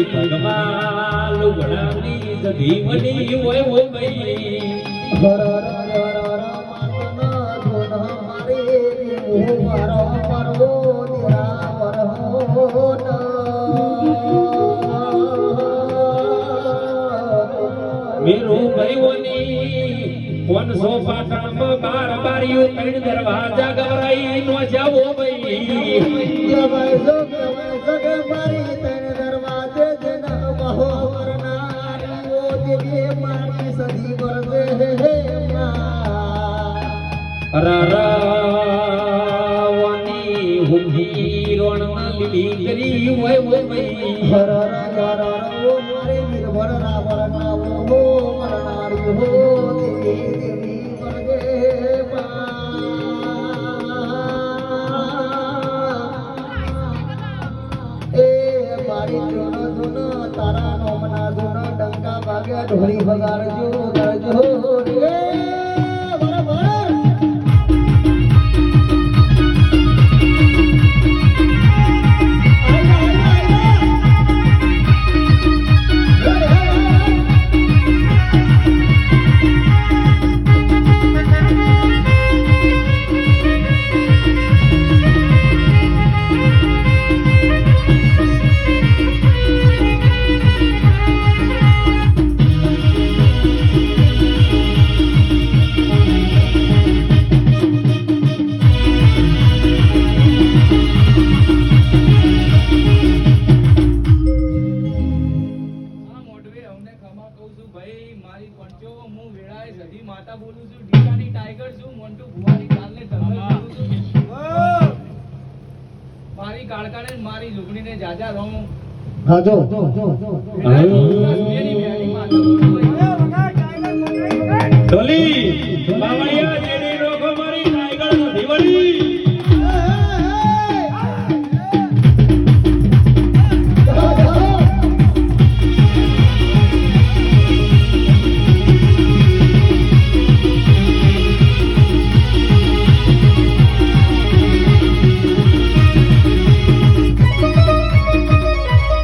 ભગવાન લુગડાની જધીવની હોય ઓ ભાઈ હર હર હર માતના ધોન મારે વારો મારો દિરા વરહોન મેરો ભાઈઓની 500 પાટણમાં 12 બારીઓ 3 દરવાજા ગવરાઈ નો જાવો ભાઈ જવાય જોગ મારી તને દરવાજે જના બહો વરનારી ઓ દેવી મારી સદી વરદે હે રારાવાની હુંડી રોણમાં લીલી કરી હોય ઓ ભાઈ હર હર હર ઓ મારે વીરવર રાવર નાવો હો વરનારી હો દેવી દેવી વરદે મારી જોન જોન તારા નોમના જોન ડંકા વાગ્યા ઢોળી વગાડજો ગરજો રે બરાબર માતા બોલું છું ડીસાની ટાઈગર છું મોન્ટુ ભુવાની ચાલને ધરલ બોલું છું મારી કાળકાને મારી લુગડીને જાજા રોમ હાજો ઢોલી